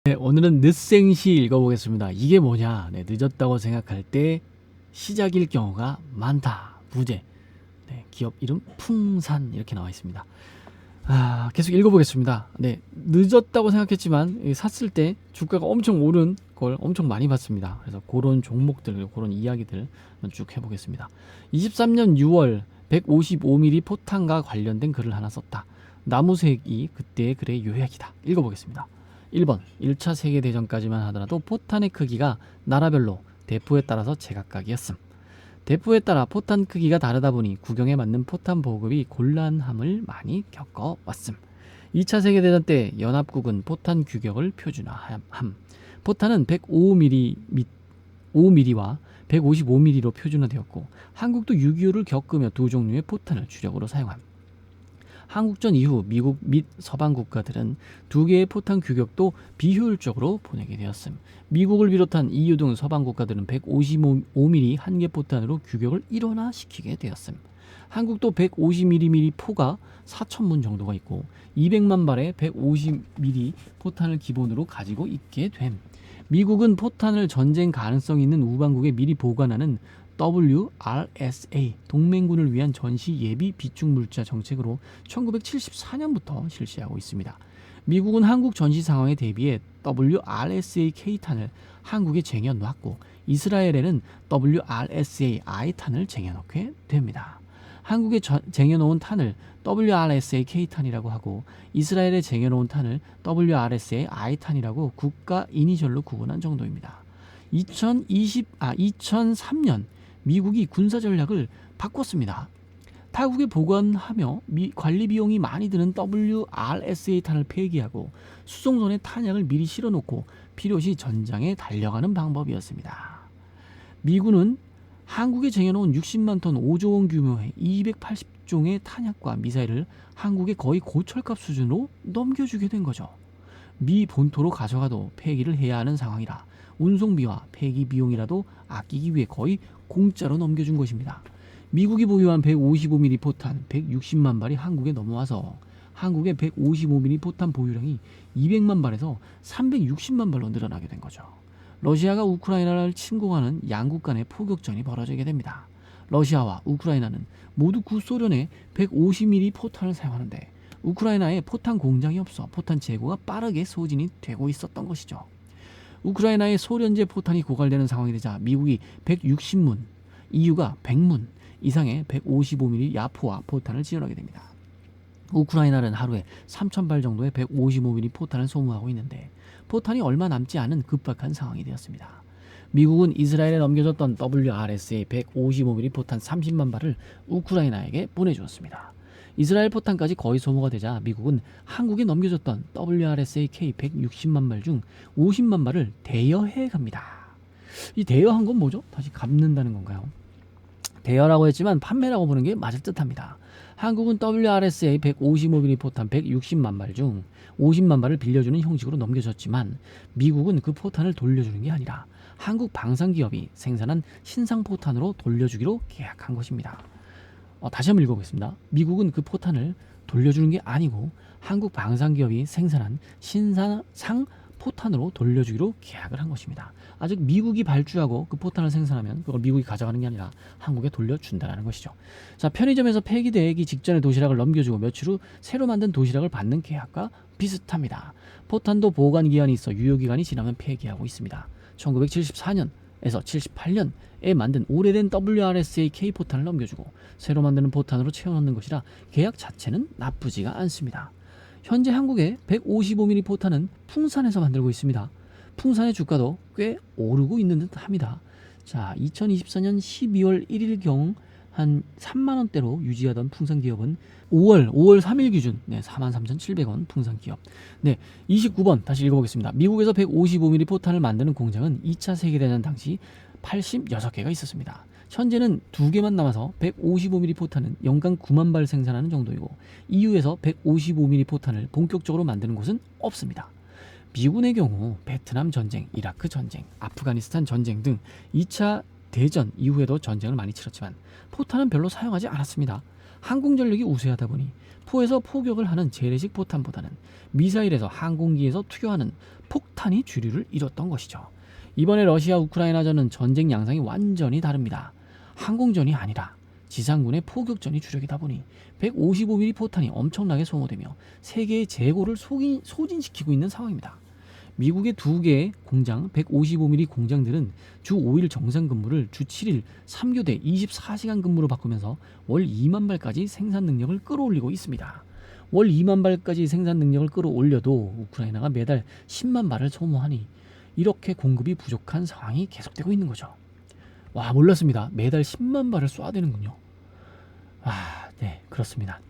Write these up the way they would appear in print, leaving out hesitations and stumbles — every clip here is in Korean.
네, 오늘은 늦생시 읽어보겠습니다. 이게 뭐냐? 네, 늦었다고 생각할 때 시작일 경우가 많다. 부제. 네, 기업 이름 풍산 이렇게 나와 있습니다. 계속 읽어보겠습니다. 네, 늦었다고 생각했지만 샀을 때 주가가 엄청 오른 걸 엄청 많이 봤습니다. 그래서 그런 종목들, 그런 이야기들 쭉 해보겠습니다. 23년 6월 155mm 포탄과 관련된 글을 하나 썼다. 나무색이 그때의 글의 요약이다. 읽어보겠습니다. 1번 1차 세계대전까지만 하더라도 포탄의 크기가 나라별로 대포에 따라서 제각각이었음. 대포에 따라 포탄 크기가 다르다 보니 구경에 맞는 포탄 보급이 곤란함을 많이 겪어왔음. 2차 세계대전 때 연합국은 포탄 규격을 표준화함. 포탄은 105mm와 155mm로 표준화되었고 한국도 6.25를 겪으며 두 종류의 포탄을 주력으로 사용함. 한국전 이후 미국 및 서방 국가들은 두 개의 포탄 규격도 비효율적으로 보내게 되었음. 미국을 비롯한 EU 등 서방 국가들은 155mm 한 개 포탄으로 규격을 일원화시키게 되었음. 한국도 150mm 포가 4,000문 정도가 있고 200만 발의 150mm 포탄을 기본으로 가지고 있게 됨. 미국은 포탄을 전쟁 가능성 있는 우방국에 미리 보관하는 WRSA 동맹군을 위한 전시 예비 비축 물자 정책으로 1974년부터 실시하고 있습니다. 미국은 한국 전시 상황에 대비해 WRSA K탄을 한국에 쟁여놓았고 이스라엘에는 WRSA I탄을 쟁여놓게 됩니다. 한국에 쟁여놓은 탄을 WRSA K탄이라고 하고 이스라엘에 쟁여놓은 탄을 WRSA I탄이라고 국가 이니셜로 구분한 정도입니다. 2003년 미국이 군사 전략을 바꿨습니다. 타국에 보관하며 관리 비용이 많이 드는 WRSA 탄을 폐기하고 수송선에 탄약을 미리 실어놓고 필요시 전장에 달려가는 방법이었습니다. 미군은 한국에 쟁여놓은 60만 톤 5조 원 규모의 280종의 탄약과 미사일을 한국에 거의 고철값 수준으로 넘겨주게 된 거죠. 미 본토로 가져가도 폐기를 해야 하는 상황이라 운송비와 폐기 비용이라도 아끼기 위해 거의 공짜로 넘겨준 것입니다. 미국이 보유한 155mm 포탄 160만 발이 한국에 넘어와서 한국의 155mm 포탄 보유량이 200만 발에서 360만 발로 늘어나게 된 거죠. 러시아가 우크라이나를 침공하는 양국 간의 포격전이 벌어지게 됩니다. 러시아와 우크라이나는 모두 구소련의 150mm 포탄을 사용하는데 우크라이나에 포탄 공장이 없어 포탄 재고가 빠르게 소진이 되고 있었던 것이죠. 우크라이나의 소련제 포탄이 고갈되는 상황이 되자 미국이 160문, EU가 100문 이상의 155mm 야포와 포탄을 지원하게 됩니다. 우크라이나는 하루에 3,000발 정도의 155mm 포탄을 소모하고 있는데 포탄이 얼마 남지 않은 급박한 상황이 되었습니다. 미국은 이스라엘에 넘겨줬던 WRSA 155mm 포탄 30만 발을 우크라이나에게 보내주었습니다. 이스라엘 포탄까지 거의 소모가 되자 미국은 한국에 넘겨줬던 WRSA-K 160만 발 중 50만 발을 대여해 갑니다. 이 대여한 건 뭐죠? 다시 갚는다는 건가요? 대여라고 했지만 판매라고 보는 게 맞을 듯합니다. 한국은 WRSA 155mm 포탄 160만 발 중 50만 발을 빌려주는 형식으로 넘겨줬지만 미국은 그 포탄을 돌려주는 게 아니라 한국 방산기업이 생산한 신상 포탄으로 돌려주기로 계약한 것입니다. 다시 한번 읽어보겠습니다. 미국은 그 포탄을 돌려주는 게 아니고 한국 방산기업이 생산한 신상 포탄으로 돌려주기로 계약을 한 것입니다. 아직 미국이 발주하고 그 포탄을 생산하면 그걸 미국이 가져가는 게 아니라 한국에 돌려준다는 것이죠. 자, 편의점에서 폐기되기 직전에 도시락을 넘겨주고 며칠 후 새로 만든 도시락을 받는 계약과 비슷합니다. 포탄도 보관기한이 있어 유효기간이 지나면 폐기하고 있습니다. 1974년에서 78년에 만든 오래된 WRSA K 포탄을 넘겨주고 새로 만드는 포탄으로 채워넣는 것이라 계약 자체는 나쁘지가 않습니다. 현재 한국의 155mm 포탄은 풍산에서 만들고 있습니다. 풍산의 주가도 꽤 오르고 있는 듯 합니다. 자, 2024년 12월 1일경 한 3만원대로 유지하던 풍산기업은 5월 3일 기준 43,700원 풍산기업. 29번 다시 읽어보겠습니다. 미국에서 155mm 포탄을 만드는 공장은 2차 세계대전 당시 86개가 있었습니다. 현재는 2개만 남아서 155mm 포탄은 연간 9만 발 생산하는 정도이고 EU에서 155mm 포탄을 본격적으로 만드는 곳은 없습니다. 미군의 경우 베트남 전쟁, 이라크 전쟁, 아프가니스탄 전쟁 등 2차 대전 이후에도 전쟁을 많이 치렀지만 포탄은 별로 사용하지 않았습니다. 항공전력이 우세하다 보니 포에서 포격을 하는 재래식 포탄보다는 미사일에서 항공기에서 투여하는 폭탄이 주류를 이뤘던 것이죠. 이번에 러시아 우크라이나전은 전쟁 양상이 완전히 다릅니다. 항공전이 아니라 지상군의 포격전이 주력이다 보니 155mm 포탄이 엄청나게 소모되며 세계의 재고를 소진시키고 있는 상황입니다. 미국의 2개의 공장 155mm 공장들은 주 5일 정상 근무를 주 7일 3교대 24시간 근무로 바꾸면서 월 2만 발까지 생산 능력을 끌어올리고 있습니다. 월 2만 발까지 생산 능력을 끌어올려도 우크라이나가 매달 10만 발을 소모하니 이렇게 공급이 부족한 상황이 계속되고 있는 거죠. 와, 몰랐습니다. 매달 10만 발을 쏴야 되는군요. 네, 그렇습니다.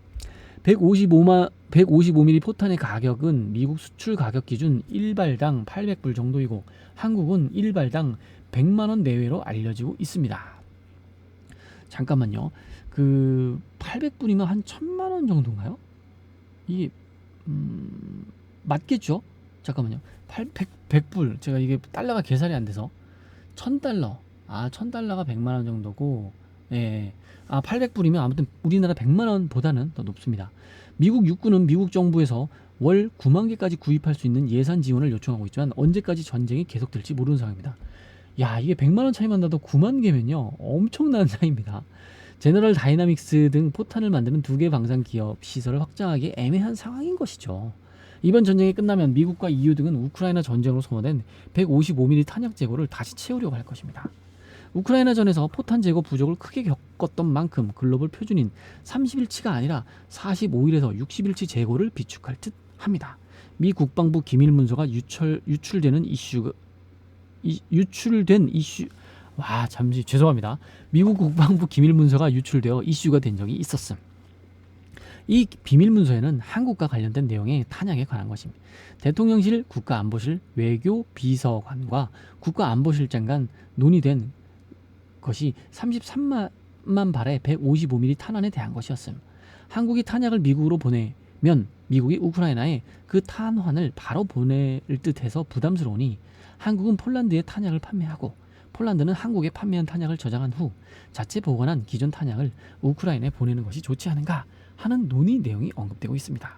155mm 포탄의 가격은 미국 수출 가격 기준 1발당 800불 정도이고 한국은 1발당 100만원 내외로 알려지고 있습니다. 잠깐만요. 그 800불이면 한 1000만원 정도인가요? 이게 맞겠죠? 잠깐만요. 100불. 제가 이게 달러가 계산이 안 돼서 1000달러. 1000달러가 100만원 정도고, 예. 800불이면 아무튼 우리나라 100만원보다는 더 높습니다. 미국 육군은 미국 정부에서 월 9만 개까지 구입할 수 있는 예산 지원을 요청하고 있지만 언제까지 전쟁이 계속될지 모르는 상황입니다. 야, 이게 100만원 차이만 나도 9만 개면요, 엄청난 차이입니다. 제너럴 다이나믹스 등 포탄을 만드는 2개 방산 기업 시설을 확장하기 애매한 상황인 것이죠. 이번 전쟁이 끝나면 미국과 EU 등은 우크라이나 전쟁으로 소모된 155mm 탄약 재고를 다시 채우려고 할 것입니다. 우크라이나전에서 포탄 재고 부족을 크게 겪었던 만큼 글로벌 표준인 30일치가 아니라 45일에서 60일치 재고를 비축할 듯 합니다. 미 국방부 기밀 문서가 유출된 이슈 잠시 죄송합니다. 미국 국방부 기밀 문서가 유출되어 이슈가 된 적이 있었음. 이 비밀 문서에는 한국과 관련된 내용의 탄약에 관한 것입니다. 대통령실, 국가안보실, 외교비서관과 국가안보실장 간 논의된 것이 33만 발의 155mm 탄환에 대한 것이었음. 한국이 탄약을 미국으로 보내면 미국이 우크라이나에 그 탄환을 바로 보낼 듯해서 부담스러우니 한국은 폴란드에 탄약을 판매하고 폴란드는 한국에 판매한 탄약을 저장한 후 자체 보관한 기존 탄약을 우크라이나에 보내는 것이 좋지 않은가 하는 논의 내용이 언급되고 있습니다.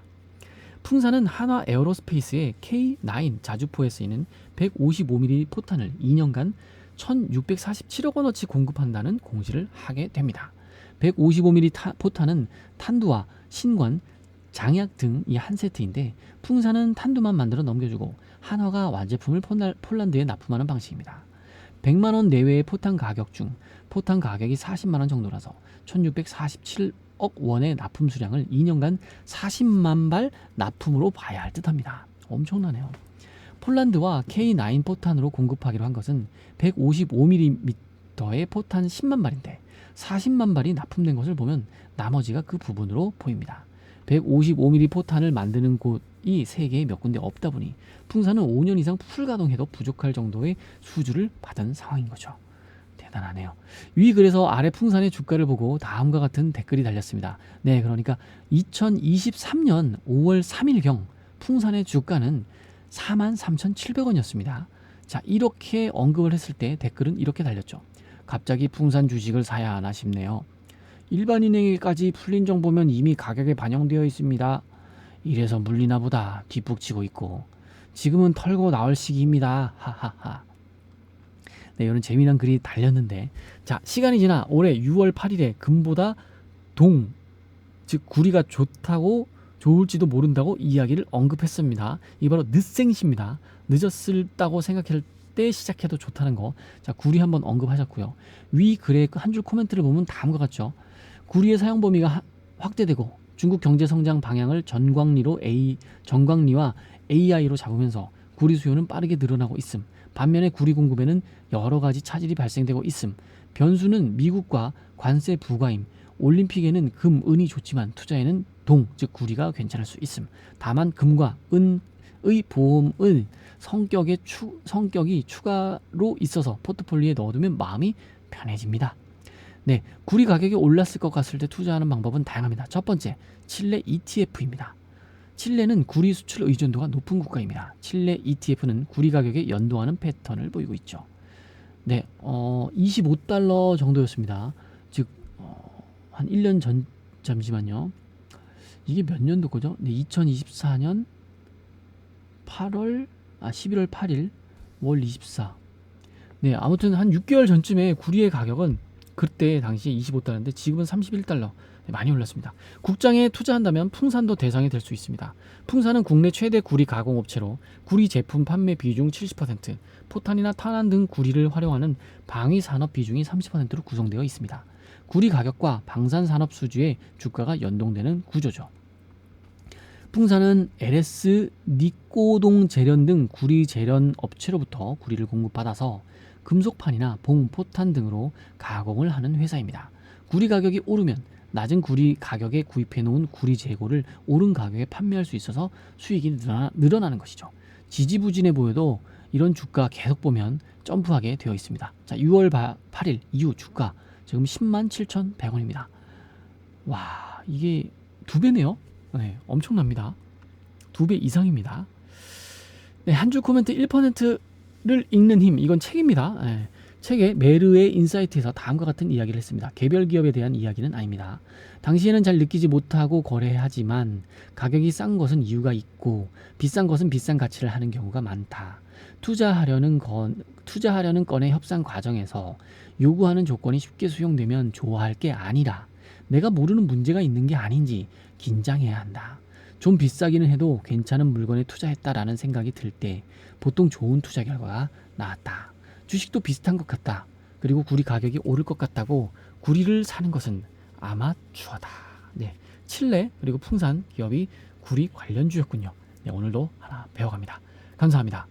풍사는 한화 에어로스페이스의 K9 자주포에 쓰이는 155mm 포탄을 2년간 1647억 원어치 공급한다는 공시를 하게 됩니다. 155mm 포탄은 탄두와 신관, 장약 등이 한 세트인데 풍사는 탄두만 만들어 넘겨주고 한화가 완제품을 폴란드에 납품하는 방식입니다. 100만원 내외의 포탄 가격 중 포탄 가격이 40만원 정도라서 1647억 원의 납품 수량을 2년간 40만 발 납품으로 봐야 할 듯합니다. 엄청나네요. 폴란드와 K9 포탄으로 공급하기로 한 것은 155mm의 포탄 10만 발인데 40만 발이 납품된 것을 보면 나머지가 그 부분으로 보입니다. 155mm 포탄을 만드는 곳이 세계에 몇 군데 없다 보니 풍사는 5년 이상 풀가동해도 부족할 정도의 수주를 받은 상황인 거죠. 대단하네요. 위 글에서 아래 풍산의 주가를 보고 다음과 같은 댓글이 달렸습니다. 네, 그러니까 2023년 5월 3일경 풍산의 주가는 43,700원이었습니다. 자, 이렇게 언급을 했을 때 댓글은 이렇게 달렸죠. 갑자기 풍산 주식을 사야 하나 싶네요. 일반인에게까지 풀린 정보면 이미 가격에 반영되어 있습니다. 이래서 물리나 보다 뒷북치고 있고 지금은 털고 나올 시기입니다. 하하하. 네, 이런 재미난 글이 달렸는데, 자, 시간이 지나 올해 6월 8일에 금보다 동, 즉 구리가 좋을지도 모른다고 이야기를 언급했습니다. 이게 바로 늦생시입니다. 늦었다고 생각할 때 시작해도 좋다는 거. 자, 구리 한번 언급하셨고요. 위 글의 한 줄 코멘트를 보면 다음과 같죠. 구리의 사용 범위가 확대되고 중국 경제 성장 방향을 전광리와 AI로 잡으면서 구리 수요는 빠르게 늘어나고 있음. 반면에 구리 공급에는 여러 가지 차질이 발생되고 있음. 변수는 미국과 관세 부과임. 올림픽에는 금, 은이 좋지만 투자에는 동, 즉 구리가 괜찮을 수 있음. 다만 금과 은의 보험은 성격이 추가로 있어서 포트폴리오에 넣어두면 마음이 편해집니다. 네, 구리 가격이 올랐을 것 같을 때 투자하는 방법은 다양합니다. 첫 번째, 칠레 ETF입니다. 칠레는 구리 수출 의존도가 높은 국가입니다. 칠레 ETF는 구리 가격에 연동하는 패턴을 보이고 있죠. 네, 25달러 정도였습니다. 즉 한 1년 전 잠시만요. 이게 몇 년도 거죠? 네, 2024년 11월 8일 월 24. 네, 아무튼 한 6개월 전쯤에 구리의 가격은 그때 당시에 25달러인데 지금은 31달러. 네, 많이 올랐습니다. 국장에 투자한다면 풍산도 대상이 될 수 있습니다. 풍산은 국내 최대 구리 가공업체로 구리 제품 판매 비중 70%, 포탄이나 탄환 등 구리를 활용하는 방위 산업 비중이 30%로 구성되어 있습니다. 구리 가격과 방산 산업 수주의 주가가 연동되는 구조죠. 풍산은 LS 니꼬동 재련 등 구리 재련 업체로부터 구리를 공급받아서 금속판이나 봉, 포탄 등으로 가공을 하는 회사입니다. 구리 가격이 오르면 낮은 구리 가격에 구입해 놓은 구리 재고를 오른 가격에 판매할 수 있어서 수익이 늘어나는 것이죠. 지지부진해 보여도 이런 주가 계속 보면 점프하게 되어 있습니다. 자, 6월 8일 이후 주가 지금 107,100원입니다. 와, 이게 2배네요. 네, 엄청납니다. 2배 이상입니다. 네, 한 줄 코멘트 1%를 읽는 힘, 이건 책입니다. 네, 책에 메르의 인사이트에서 다음과 같은 이야기를 했습니다. 개별 기업에 대한 이야기는 아닙니다. 당시에는 잘 느끼지 못하고 거래하지만 가격이 싼 것은 이유가 있고 비싼 것은 비싼 가치를 하는 경우가 많다. 투자하려는 건의 협상 과정에서 요구하는 조건이 쉽게 수용되면 좋아할 게 아니라 내가 모르는 문제가 있는 게 아닌지 긴장해야 한다. 좀 비싸기는 해도 괜찮은 물건에 투자했다라는 생각이 들 때 보통 좋은 투자 결과가 나왔다. 주식도 비슷한 것 같다. 그리고 구리 가격이 오를 것 같다고 구리를 사는 것은 아마추어다. 네, 칠레 그리고 풍산 기업이 구리 관련주였군요. 네, 오늘도 하나 배워갑니다. 감사합니다.